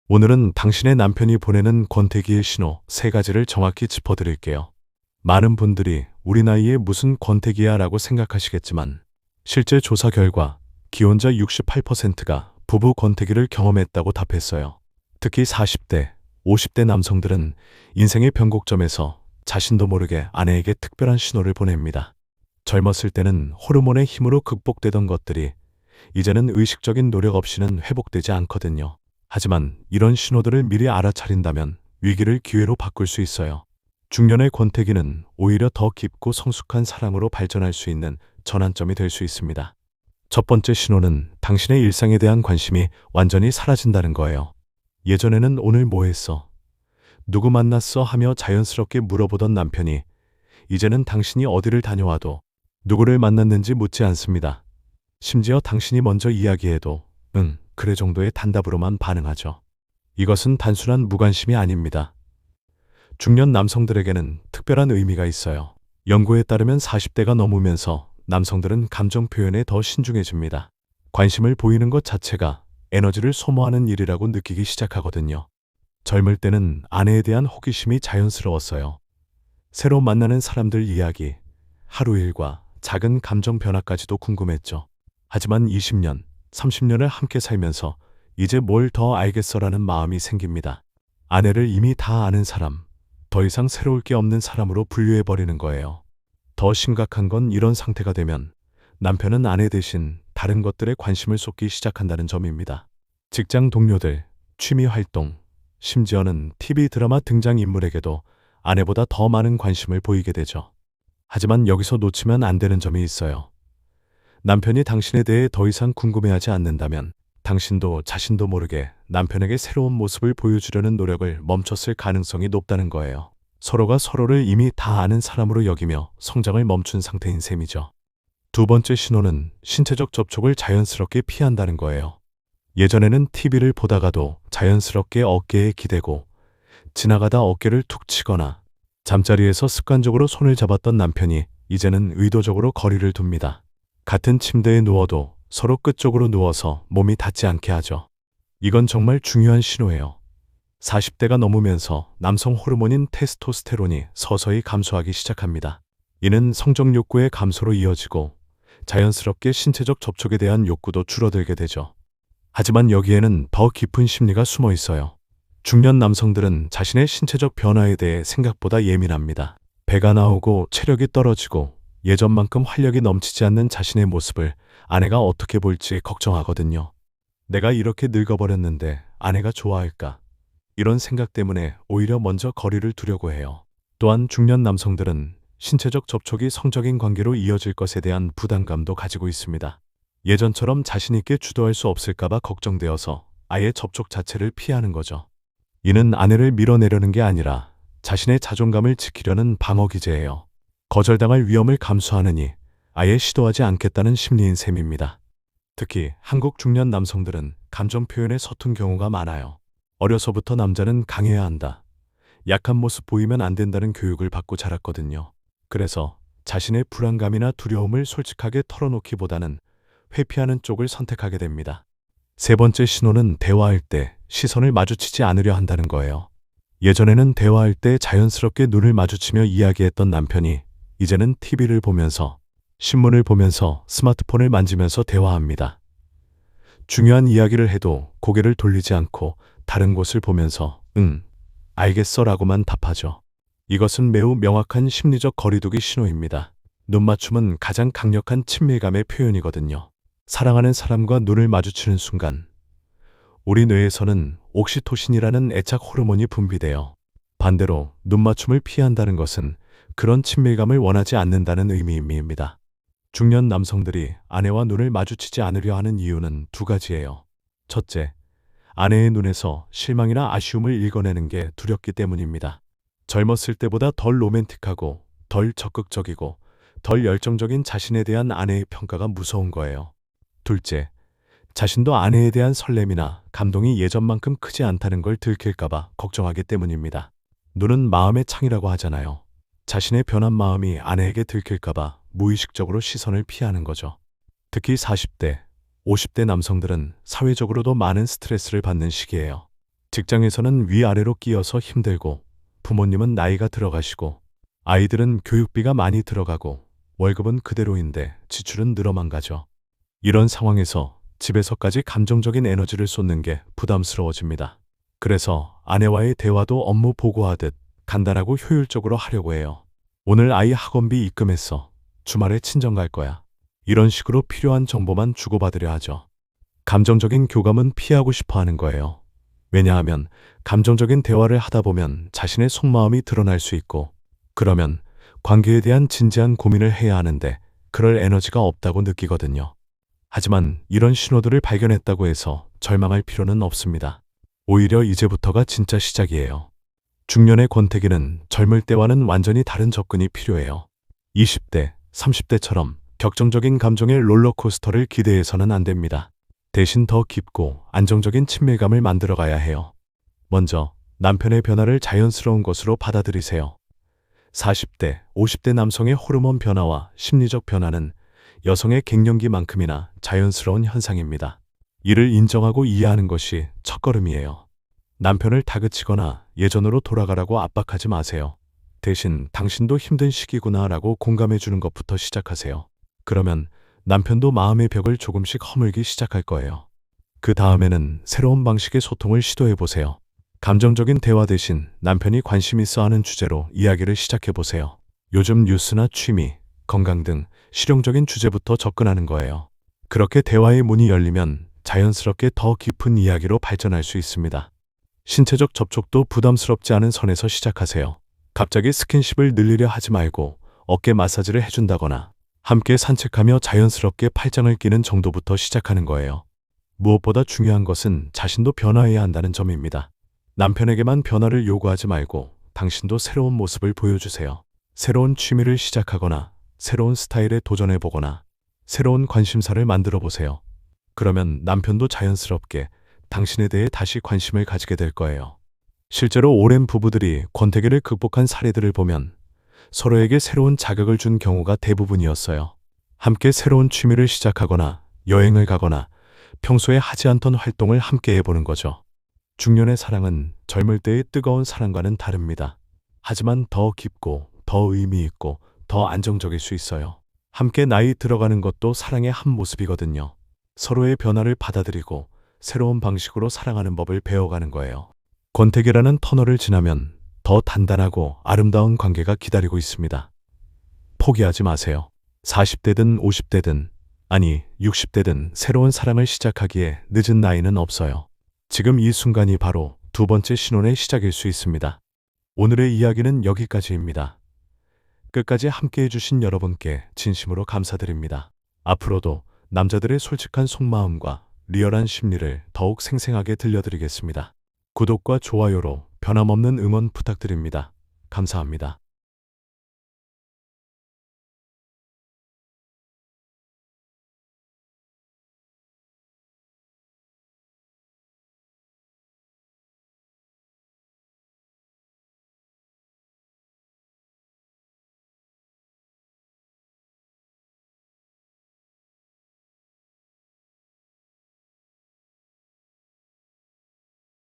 오늘은 당신의 남편이 보내는 권태기의 신호 3가지를 정확히 짚어드릴게요. 많은 분들이 우리 나이에 무슨 권태기야 라고 생각하시겠지만 실제 조사 결과 기혼자 68%가 부부 권태기를 경험했다고 답했어요. 특히 40대, 50대 남성들은 인생의 변곡점에서 자신도 모르게 아내에게 특별한 신호를 보냅니다. 젊었을 때는 호르몬의 힘으로 극복되던 것들이 이제는 의식적인 노력 없이는 회복되지 않거든요. 하지만 이런 신호들을 미리 알아차린다면 위기를 기회로 바꿀 수 있어요. 중년의 권태기는 오히려 더 깊고 성숙한 사랑으로 발전할 수 있는 전환점이 될 수 있습니다. 첫 번째 신호는 당신의 일상에 대한 관심이 완전히 사라진다는 거예요. 예전에는 오늘 뭐 했어? 누구 만났어? 하며 자연스럽게 물어보던 남편이 이제는 당신이 어디를 다녀와도 누구를 만났는지 묻지 않습니다. 심지어 당신이 먼저 이야기해도 응, 그래 정도의 단답으로만 반응하죠. 이것은 단순한 무관심이 아닙니다. 중년 남성들에게는 특별한 의미가 있어요. 연구에 따르면 40대가 넘으면서 남성들은 감정 표현에 더 신중해집니다. 관심을 보이는 것 자체가 에너지를 소모하는 일이라고 느끼기 시작하거든요. 젊을 때는 아내에 대한 호기심이 자연스러웠어요. 새로 만나는 사람들 이야기, 하루 일과 작은 감정 변화까지도 궁금했죠. 하지만 20년, 30년을 함께 살면서 이제 뭘 더 알겠어라는 마음이 생깁니다. 아내를 이미 다 아는 사람, 더 이상 새로울 게 없는 사람으로 분류해버리는 거예요. 더 심각한 건 이런 상태가 되면 남편은 아내 대신 다른 것들에 관심을 쏟기 시작한다는 점입니다. 직장 동료들, 취미 활동, 심지어는 TV 드라마 등장인물에게도 아내보다 더 많은 관심을 보이게 되죠. 하지만 여기서 놓치면 안 되는 점이 있어요. 남편이 당신에 대해 더 이상 궁금해하지 않는다면 당신도 자신도 모르게 남편에게 새로운 모습을 보여주려는 노력을 멈췄을 가능성이 높다는 거예요. 서로가 서로를 이미 다 아는 사람으로 여기며 성장을 멈춘 상태인 셈이죠. 두 번째 신호는 신체적 접촉을 자연스럽게 피한다는 거예요. 예전에는 TV를 보다가도 자연스럽게 어깨에 기대고 지나가다 어깨를 툭 치거나 잠자리에서 습관적으로 손을 잡았던 남편이 이제는 의도적으로 거리를 둡니다. 같은 침대에 누워도 서로 끝쪽으로 누워서 몸이 닿지 않게 하죠. 이건 정말 중요한 신호예요. 40대가 넘으면서 남성 호르몬인 테스토스테론이 서서히 감소하기 시작합니다. 이는 성적 욕구의 감소로 이어지고 자연스럽게 신체적 접촉에 대한 욕구도 줄어들게 되죠. 하지만 여기에는 더 깊은 심리가 숨어 있어요. 중년 남성들은 자신의 신체적 변화에 대해 생각보다 예민합니다. 배가 나오고 체력이 떨어지고 예전만큼 활력이 넘치지 않는 자신의 모습을 아내가 어떻게 볼지 걱정하거든요. 내가 이렇게 늙어버렸는데 아내가 좋아할까? 이런 생각 때문에 오히려 먼저 거리를 두려고 해요. 또한 중년 남성들은 신체적 접촉이 성적인 관계로 이어질 것에 대한 부담감도 가지고 있습니다. 예전처럼 자신 있게 주도할 수 없을까봐 걱정되어서 아예 접촉 자체를 피하는 거죠. 이는 아내를 밀어내려는 게 아니라 자신의 자존감을 지키려는 방어 기제예요. 거절당할 위험을 감수하느니 아예 시도하지 않겠다는 심리인 셈입니다. 특히 한국 중년 남성들은 감정 표현에 서툰 경우가 많아요. 어려서부터 남자는 강해야 한다, 약한 모습 보이면 안 된다는 교육을 받고 자랐거든요. 그래서 자신의 불안감이나 두려움을 솔직하게 털어놓기보다는 회피하는 쪽을 선택하게 됩니다. 세 번째 신호는 대화할 때 시선을 마주치지 않으려 한다는 거예요. 예전에는 대화할 때 자연스럽게 눈을 마주치며 이야기했던 남편이 이제는 TV를 보면서, 신문을 보면서, 스마트폰을 만지면서 대화합니다. 중요한 이야기를 해도 고개를 돌리지 않고 다른 곳을 보면서 응, 알겠어 라고만 답하죠. 이것은 매우 명확한 심리적 거리두기 신호입니다. 눈 맞춤은 가장 강력한 친밀감의 표현이거든요. 사랑하는 사람과 눈을 마주치는 순간 우리 뇌에서는 옥시토신이라는 애착 호르몬이 분비돼요. 반대로 눈 맞춤을 피한다는 것은 그런 친밀감을 원하지 않는다는 의미입니다. 중년 남성들이 아내와 눈을 마주치지 않으려 하는 이유는 두 가지예요. 첫째, 아내의 눈에서 실망이나 아쉬움을 읽어내는 게 두렵기 때문입니다. 젊었을 때보다 덜 로맨틱하고 덜 적극적이고 덜 열정적인 자신에 대한 아내의 평가가 무서운 거예요. 둘째, 자신도 아내에 대한 설렘이나 감동이 예전만큼 크지 않다는 걸 들킬까봐 걱정하기 때문입니다. 눈은 마음의 창이라고 하잖아요. 자신의 변한 마음이 아내에게 들킬까봐 무의식적으로 시선을 피하는 거죠. 특히 40대, 50대 남성들은 사회적으로도 많은 스트레스를 받는 시기예요. 직장에서는 위아래로 끼어서 힘들고, 부모님은 나이가 들어가시고, 아이들은 교육비가 많이 들어가고, 월급은 그대로인데 지출은 늘어만 가죠. 이런 상황에서 집에서까지 감정적인 에너지를 쏟는 게 부담스러워집니다. 그래서 아내와의 대화도 업무 보고하듯 간단하고 효율적으로 하려고 해요. 오늘 아이 학원비 입금했어. 주말에 친정 갈 거야. 이런 식으로 필요한 정보만 주고받으려 하죠. 감정적인 교감은 피하고 싶어 하는 거예요. 왜냐하면 감정적인 대화를 하다 보면 자신의 속마음이 드러날 수 있고, 그러면 관계에 대한 진지한 고민을 해야 하는데 그럴 에너지가 없다고 느끼거든요. 하지만 이런 신호들을 발견했다고 해서 절망할 필요는 없습니다. 오히려 이제부터가 진짜 시작이에요. 중년의 권태기는 젊을 때와는 완전히 다른 접근이 필요해요. 20대, 30대처럼 격정적인 감정의 롤러코스터를 기대해서는 안 됩니다. 대신 더 깊고 안정적인 친밀감을 만들어 가야 해요. 먼저 남편의 변화를 자연스러운 것으로 받아들이세요. 40대, 50대 남성의 호르몬 변화와 심리적 변화는 여성의 갱년기만큼이나 자연스러운 현상입니다. 이를 인정하고 이해하는 것이 첫걸음이에요. 남편을 다그치거나 예전으로 돌아가라고 압박하지 마세요. 대신 당신도 힘든 시기구나라고 공감해 주는 것부터 시작하세요. 그러면 남편도 마음의 벽을 조금씩 허물기 시작할 거예요. 그 다음에는 새로운 방식의 소통을 시도해 보세요. 감정적인 대화 대신 남편이 관심 있어 하는 주제로 이야기를 시작해 보세요. 요즘 뉴스나 취미, 건강 등 실용적인 주제부터 접근하는 거예요. 그렇게 대화의 문이 열리면 자연스럽게 더 깊은 이야기로 발전할 수 있습니다. 신체적 접촉도 부담스럽지 않은 선에서 시작하세요. 갑자기 스킨십을 늘리려 하지 말고 어깨 마사지를 해준다거나 함께 산책하며 자연스럽게 팔짱을 끼는 정도부터 시작하는 거예요. 무엇보다 중요한 것은 자신도 변화해야 한다는 점입니다. 남편에게만 변화를 요구하지 말고 당신도 새로운 모습을 보여주세요. 새로운 취미를 시작하거나 새로운 스타일에 도전해보거나 새로운 관심사를 만들어 보세요. 그러면 남편도 자연스럽게 당신에 대해 다시 관심을 가지게 될 거예요. 실제로 오랜 부부들이 권태기를 극복한 사례들을 보면 서로에게 새로운 자극을 준 경우가 대부분이었어요. 함께 새로운 취미를 시작하거나 여행을 가거나 평소에 하지 않던 활동을 함께 해보는 거죠. 중년의 사랑은 젊을 때의 뜨거운 사랑과는 다릅니다. 하지만 더 깊고 더 의미 있고 더 안정적일 수 있어요. 함께 나이 들어가는 것도 사랑의 한 모습이거든요. 서로의 변화를 받아들이고 새로운 방식으로 사랑하는 법을 배워가는 거예요. 권태기라는 터널을 지나면 더 단단하고 아름다운 관계가 기다리고 있습니다. 포기하지 마세요. 40대든 50대든 아니 60대든 새로운 사랑을 시작하기에 늦은 나이는 없어요. 지금 이 순간이 바로 두 번째 신혼의 시작일 수 있습니다. 오늘의 이야기는 여기까지입니다. 끝까지 함께 해주신 여러분께 진심으로 감사드립니다. 앞으로도 남자들의 솔직한 속마음과 리얼한 심리를 더욱 생생하게 들려드리겠습니다. 구독과 좋아요로 변함없는 응원 부탁드립니다. 감사합니다.